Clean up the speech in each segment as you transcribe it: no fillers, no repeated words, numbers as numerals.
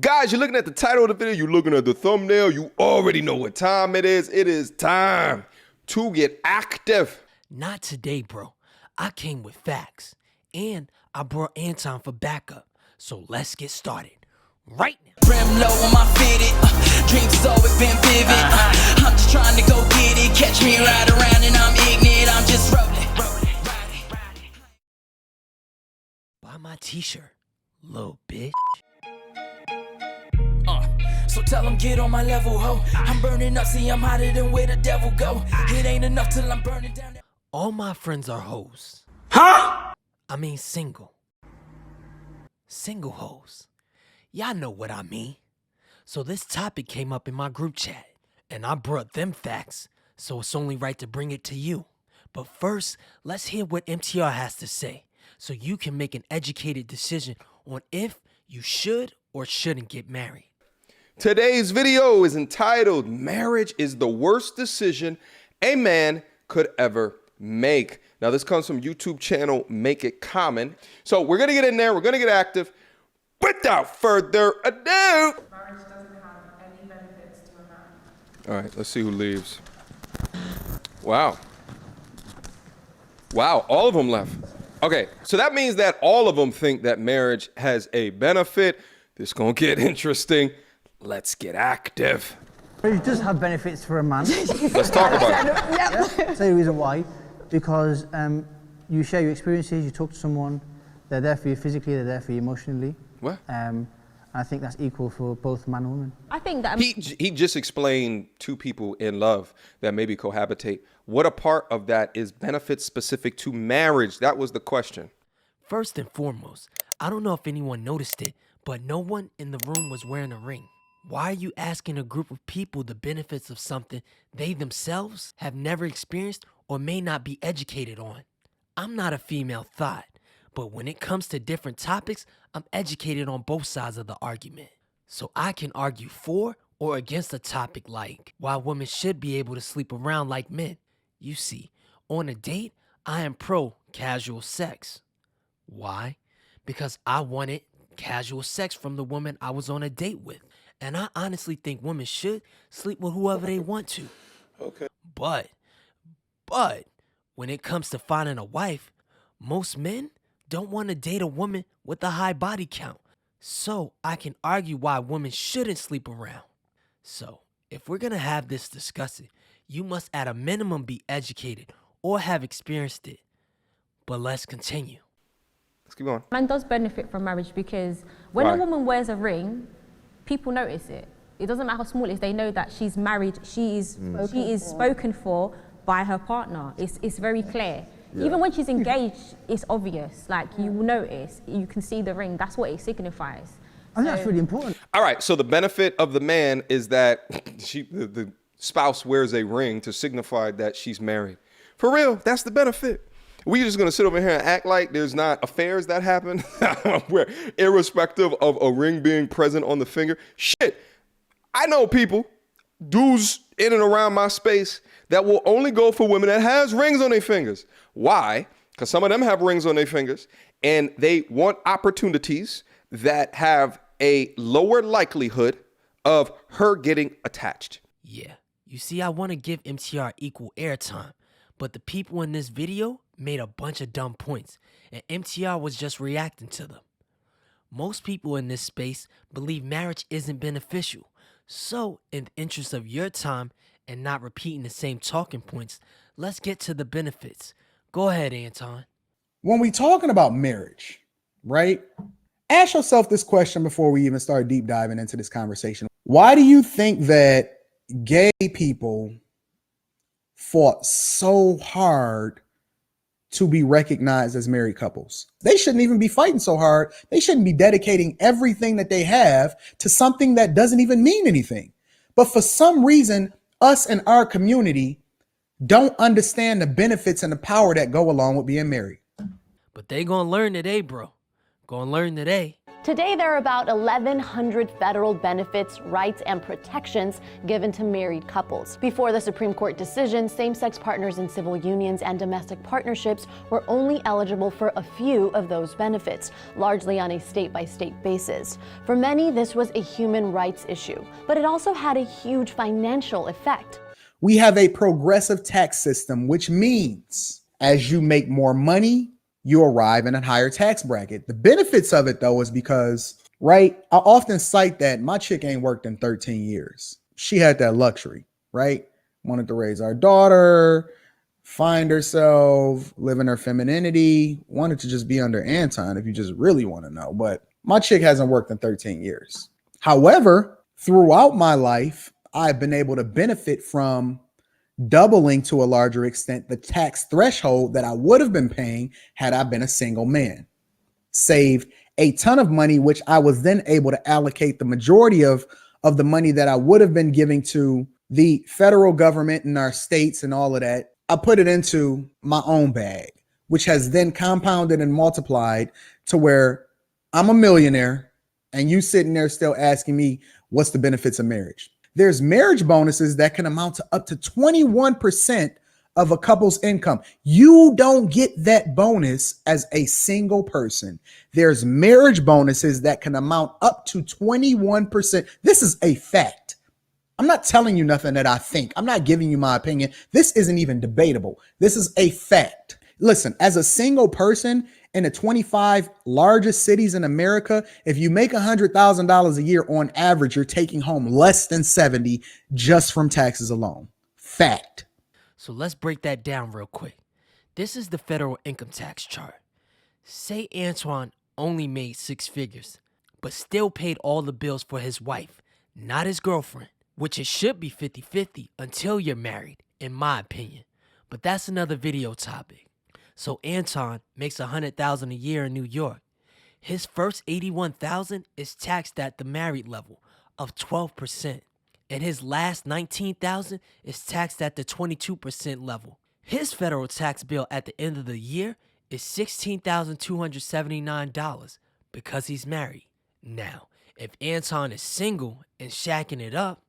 Guys, you're looking at the title of the video, you're looking at the thumbnail, you already know what time it is. It is time to get active. Not today, bro. I came with facts, and I brought Anton for backup. So let's get started right now. Brim low on my fitted, dreams has always been vivid. I'm just trying to go get it, catch me right around and I'm ignorant. I'm just rolling, riding. Buy my t-shirt, little bitch. So tell them get on my level, ho. I'm burning up, see I'm hotter than where the devil go. It ain't enough till I'm burning down. All my friends are hoes. Huh? I mean single. Single hoes. Y'all know what I mean. So this topic came up in my group chat, and I brought them facts, so it's only right to bring it to you. But first, let's hear what MTR has to say, so you can make an educated decision on if you should or shouldn't get married. Today's video is entitled, Marriage is the Worst Decision a Man Could Ever Make. Now, this comes from YouTube channel Make It Common. So we're going to get in there. We're going to get active. Without further ado. Marriage doesn't have any benefits to a man. All right, let's see who leaves. Wow. Wow, all of them left. Okay, so that means that all of them think that marriage has a benefit. This is going to get interesting. Let's get active. Marriage does have benefits for a man. Let's talk about it. Yeah. I'll tell you the reason why. Because you share your experiences, you talk to someone, they're there for you physically, they're there for you emotionally. What? I think that's equal for both man and woman. I think that He just explained two people in love that maybe cohabitate. What a part of that is benefits specific to marriage? That was the question. First and foremost, I don't know if anyone noticed it, but no one in the room was wearing a ring. Why are you asking a group of people the benefits of something they themselves have never experienced or may not be educated on? I'm not a female thought, but when it comes to different topics, I'm educated on both sides of the argument. So I can argue for or against a topic like why women should be able to sleep around like men. You see, on a date, I am pro casual sex. Why? Because I wanted casual sex from the woman I was on a date with. And I honestly think women should sleep with whoever they want to. Okay. But when it comes to finding a wife, most men don't want to date a woman with a high body count. So I can argue why women shouldn't sleep around. So if we're going to have this discussion, you must at a minimum be educated or have experienced it. But let's continue. Let's keep going. man does benefit from marriage because when Why? a woman wears a ring, people notice it. It doesn't matter how small it is, they know that she's married, she is spoken for by her partner. It's very clear. Yeah. Even when she's engaged, it's obvious. Like you will notice, you can see the ring, that's what it signifies. I think that's really important. All right, so the benefit of the man is that the spouse wears a ring to signify that she's married. For real, that's the benefit. We just gonna sit over here and act like there's not affairs that happen where irrespective of a ring being present on the finger. Shit, I know people, dudes in and around my space that will only go for women that has rings on their fingers. Why? Because some of them have rings on their fingers and they want opportunities that have a lower likelihood of her getting attached. Yeah, you see, I want to give MTR equal airtime, but the people in this video made a bunch of dumb points, and MTR was just reacting to them. Most people in this space believe marriage isn't beneficial. So, in the interest of your time and not repeating the same talking points, let's get to the benefits. Go ahead, Anton. When we talking about marriage, right? Ask yourself this question before we even start deep diving into this conversation. Why do you think that gay people fought so hard to be recognized as married couples? They shouldn't even be fighting so hard. They shouldn't be dedicating everything that they have to something that doesn't even mean anything. But for some reason, us and our community don't understand the benefits and the power that go along with being married. But they gonna learn today, bro. Gonna learn today. Today, there are about 1,100 federal benefits, rights, and protections given to married couples. Before the Supreme Court decision, same-sex partners in civil unions and domestic partnerships were only eligible for a few of those benefits, largely on a state-by-state basis. For many, this was a human rights issue, but it also had a huge financial effect. We have a progressive tax system, which means as you make more money, you arrive in a higher tax bracket. The benefits of it, though, is because, right, I often cite that my chick ain't worked in 13 years. She had that luxury, right? Wanted to raise our daughter, find herself, live in her femininity, wanted to just be under Anton if you just really want to know. But my chick hasn't worked in 13 years. However, throughout my life, I've been able to benefit from doubling to a larger extent the tax threshold that I would have been paying had I been a single man. Saved a ton of money, which I was then able to allocate the majority of the money that I would have been giving to the federal government and our states and all of that. I put it into my own bag, which has then compounded and multiplied to where I'm a millionaire and you sitting there still asking me what's the benefits of marriage. There's marriage bonuses that can amount to up to 21% of a couple's income. You don't get that bonus as a single person. There's marriage bonuses that can amount up to 21%. This is a fact. I'm not telling you nothing that I think. I'm not giving you my opinion. This isn't even debatable. This is a fact. Listen, as a single person in the 25 largest cities in America, if you make $100,000 a year on average, you're taking home less than 70 just from taxes alone. Fact. So let's break that down real quick. This is the federal income tax chart. Say Antoine only made 6 figures, but still paid all the bills for his wife, not his girlfriend, which it should be 50-50 until you're married, in my opinion. But that's another video topic. So Anton makes $100,000 a year in New York. His first $81,000 is taxed at the married level of 12%, and his last $19,000 is taxed at the 22% level. His federal tax bill at the end of the year is $16,279 because he's married. Now, if Anton is single and shacking it up,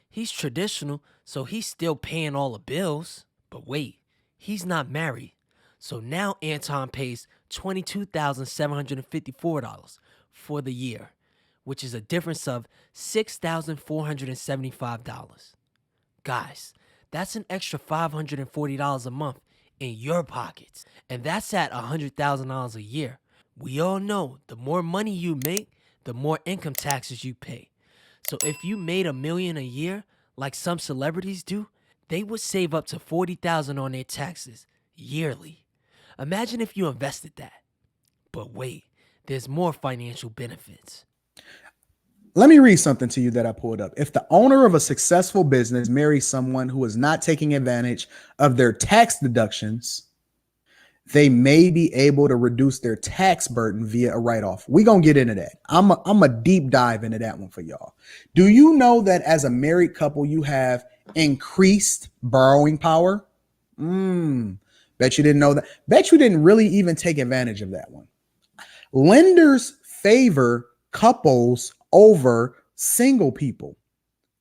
he's traditional, so he's still paying all the bills. But wait, he's not married. So now Anton pays $22,754 for the year, which is a difference of $6,475. Guys, that's an extra $540 a month in your pockets, and that's at $100,000 a year. We all know the more money you make, the more income taxes you pay. So if you made $1 million a year, like some celebrities do, they would save up to $40,000 on their taxes yearly. Imagine if you invested that. But wait, there's more financial benefits. Let me read something to you that I pulled up. If the owner of a successful business marries someone who is not taking advantage of their tax deductions, they may be able to reduce their tax burden via a write-off. We're going to get into that. I'm a deep dive into that one for y'all. Do you know that as a married couple, you have increased borrowing power? Bet you didn't know that. Bet you didn't really even take advantage of that one. Lenders favor couples over single people.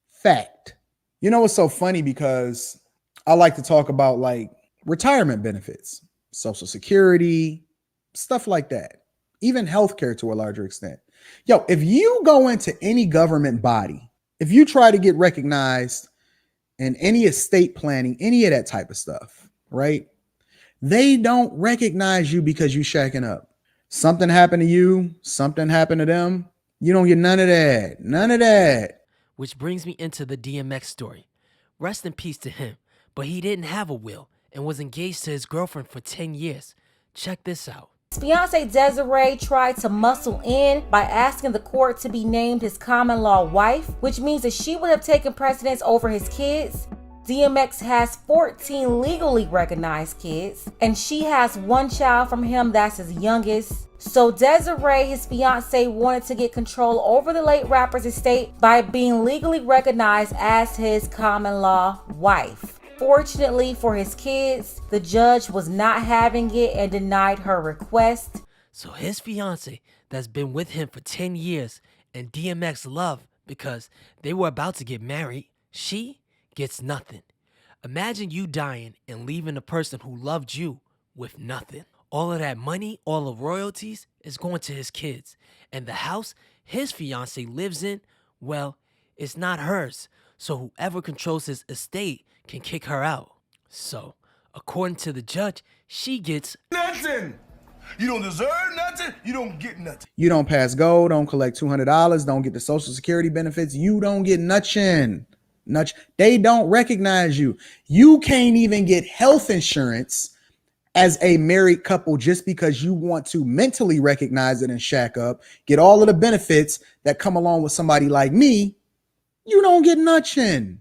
Fact. You know what's so funny, because I like to talk about like retirement benefits, Social Security, stuff like that, even healthcare to a larger extent. Yo, if you go into any government body, if you try to get recognized in any estate planning, any of that type of stuff, right? They don't recognize you because you shacking up. Something happened to you, something happened to them. You don't get none of that. None of that. Which brings me into the DMX story. Rest in peace to him, but he didn't have a will and was engaged to his girlfriend for 10 years. Check this out. His fiancée Desiree tried to muscle in by asking the court to be named his common law wife, which means that she would have taken precedence over his kids. DMX has 14 legally recognized kids, and she has 1 child from him that's his youngest. So Desiree, his fiance, wanted to get control over the late rapper's estate by being legally recognized as his common law wife. Fortunately for his kids, the judge was not having it and denied her request. So his fiance that's been with him for 10 years and DMX love because they were about to get married, she gets nothing. Imagine you dying and leaving the person who loved you with nothing. All of that money, all of royalties is going to his kids. And the house his fiance lives in, well, it's not hers. So whoever controls his estate can kick her out. So, according to the judge, she gets nothing. You don't deserve nothing. You don't get nothing. You don't pass go, don't collect $200, don't get the Social Security benefits. You don't get nothing. They don't recognize you. You can't even get health insurance as a married couple just because you want to mentally recognize it and shack up, get all of the benefits that come along with somebody like me. You don't get nothing.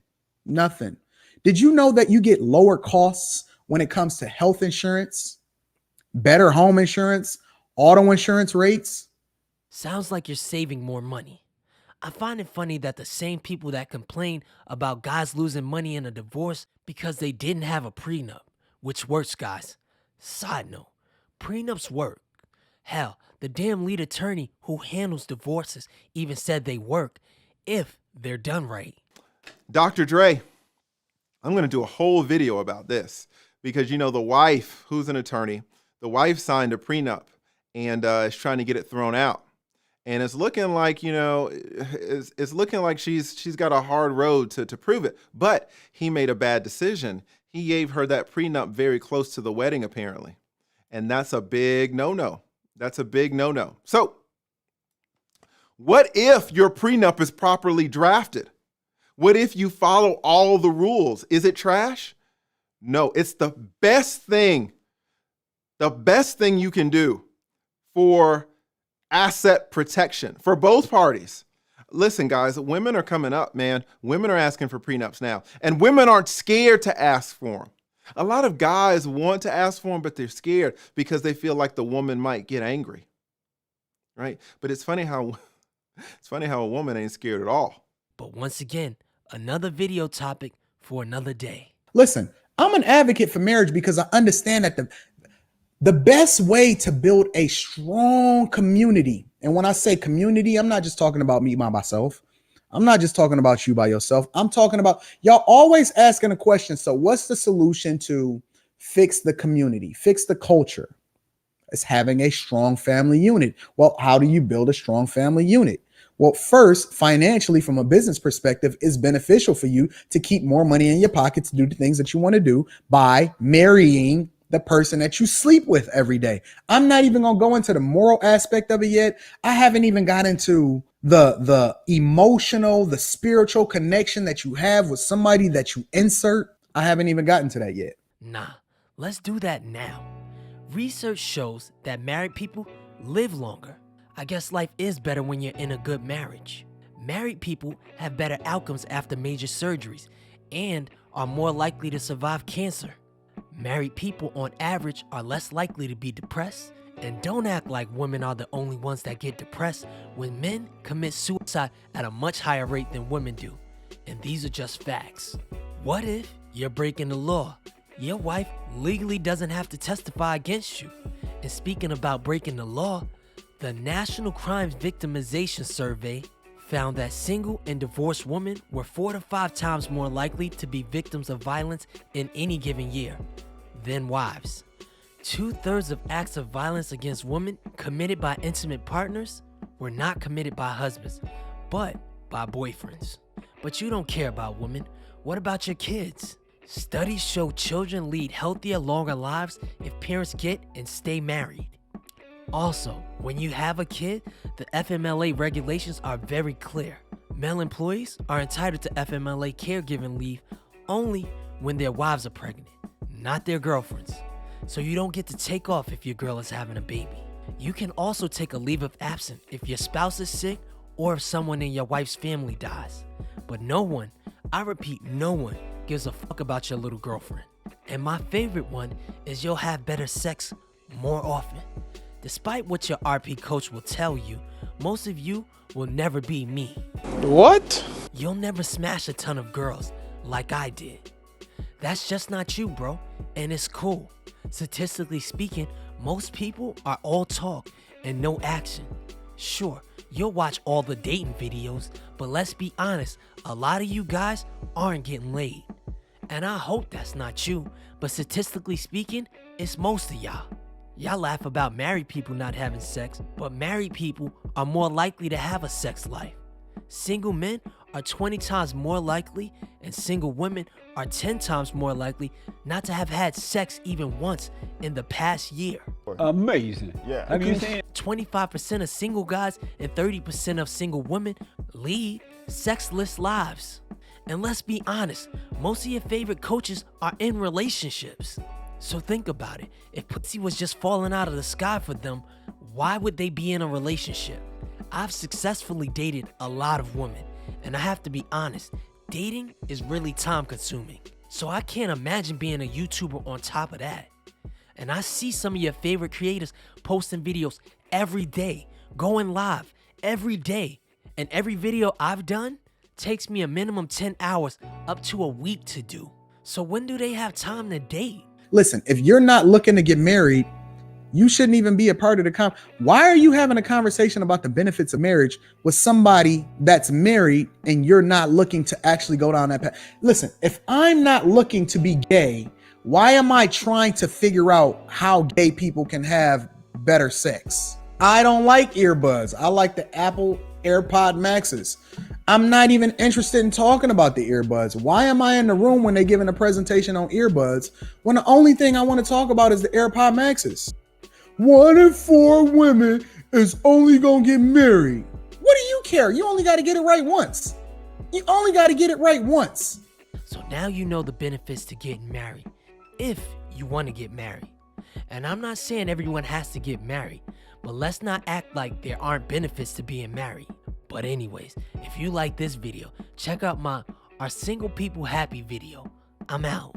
Did you know that you get lower costs when it comes to health insurance, better home insurance, auto insurance rates? Sounds like you're saving more money. I find it funny that the same people that complain about guys losing money in a divorce because they didn't have a prenup, which works, guys. Side note, prenups work. Hell, the damn lead attorney who handles divorces even said they work if they're done right. Dr. Dre, I'm going to do a whole video about this because, you know, the wife, who's an attorney, the wife signed a prenup and is trying to get it thrown out. And it's looking like, you know, it's looking like she's got a hard road to prove it. But he made a bad decision. He gave her that prenup very close to the wedding, apparently. And that's a big no-no. That's a big no-no. So what if your prenup is properly drafted? What if you follow all the rules? Is it trash? No, it's the best thing you can do for asset protection for both parties. Listen, guys, women are coming up, man. Women are asking for prenups now, and women aren't scared to ask for them. A lot of guys want to ask for them, but they're scared because they feel like the woman might get angry, right? But it's funny how a woman ain't scared at all. But once again, another video topic for another day. Listen, I'm an advocate for marriage because I understand that the best way to build a strong community, and when I say community, I'm not just talking about me by myself. I'm not just talking about you by yourself. I'm talking about y'all always asking a question. So what's the solution to fix the community, fix the culture? It's having a strong family unit. Well, how do you build a strong family unit? Well, first, financially, from a business perspective, it's beneficial for you to keep more money in your pocket to do the things that you want to do by marrying the person that you sleep with every day. I'm not even going to go into the moral aspect of it yet. I haven't even got into the emotional, the spiritual connection that you have with somebody that you insert. I haven't even gotten to that yet. Nah, let's do that now. Research shows that married people live longer. I guess life is better when you're in a good marriage. Married people have better outcomes after major surgeries and are more likely to survive cancer. Married people on average are less likely to be depressed. And don't act like women are the only ones that get depressed when men commit suicide at a much higher rate than women do. And these are just facts. What if you're breaking the law? Your wife legally doesn't have to testify against you. And speaking about breaking the law, the National Crime Victimization Survey found that single and divorced women were 4 to 5 times more likely to be victims of violence in any given year than wives. 2/3 of acts of violence against women committed by intimate partners were not committed by husbands, but by boyfriends. But you don't care about women. What about your kids? Studies show children lead healthier, longer lives if parents get and stay married. Also, when you have a kid, the FMLA regulations are very clear. Male employees are entitled to FMLA caregiving leave only when their wives are pregnant, not their girlfriends. So you don't get to take off if your girl is having a baby. You can also take a leave of absence if your spouse is sick or if someone in your wife's family dies. But no one, I repeat, no one gives a fuck about your little girlfriend. And my favorite one is you'll have better sex more often. Despite what your RP coach will tell you, most of you will never be me. What? You'll never smash a ton of girls like I did. That's just not you, bro, and it's cool. Statistically speaking, most people are all talk and no action. Sure, you'll watch all the dating videos, but let's be honest, a lot of you guys aren't getting laid. And I hope that's not you, but statistically speaking, it's most of y'all. Y'all laugh about married people not having sex, but married people are more likely to have a sex life. Single men are 20 times more likely, and single women are 10 times more likely not to have had sex even once in the past year. Amazing. Yeah. Have you seen 25% of single guys and 30% of single women lead sexless lives. And let's be honest, most of your favorite coaches are in relationships. So think about it. If pussy was just falling out of the sky for them, why would they be in a relationship? I've successfully dated a lot of women, and I have to be honest, dating is really time consuming. So I can't imagine being a YouTuber on top of that. And I see some of your favorite creators posting videos every day, going live every day. And every video I've done takes me a minimum 10 hours up to a week to do. So when do they have time to date? Listen, if you're not looking to get married, you shouldn't even be a part of the Why are you having a conversation about the benefits of marriage with somebody that's married and you're not looking to actually go down that path? Listen, if I'm not looking to be gay, why am I trying to figure out how gay people can have better sex? I don't like earbuds. I like the Apple AirPod Maxes. I'm not even interested in talking about the earbuds. Why am I in the room when they're giving a presentation on earbuds when the only thing I want to talk about is the AirPod Maxes? 1 in 4 women is only gonna get married. What do you care? You only got to get it right once. You only got to get it right once. So now you know the benefits to getting married, if you want to get married. And I'm not saying everyone has to get married, but let's not act like there aren't benefits to being married. But anyways, if you like this video, check out my Are Single People Happy video. I'm out.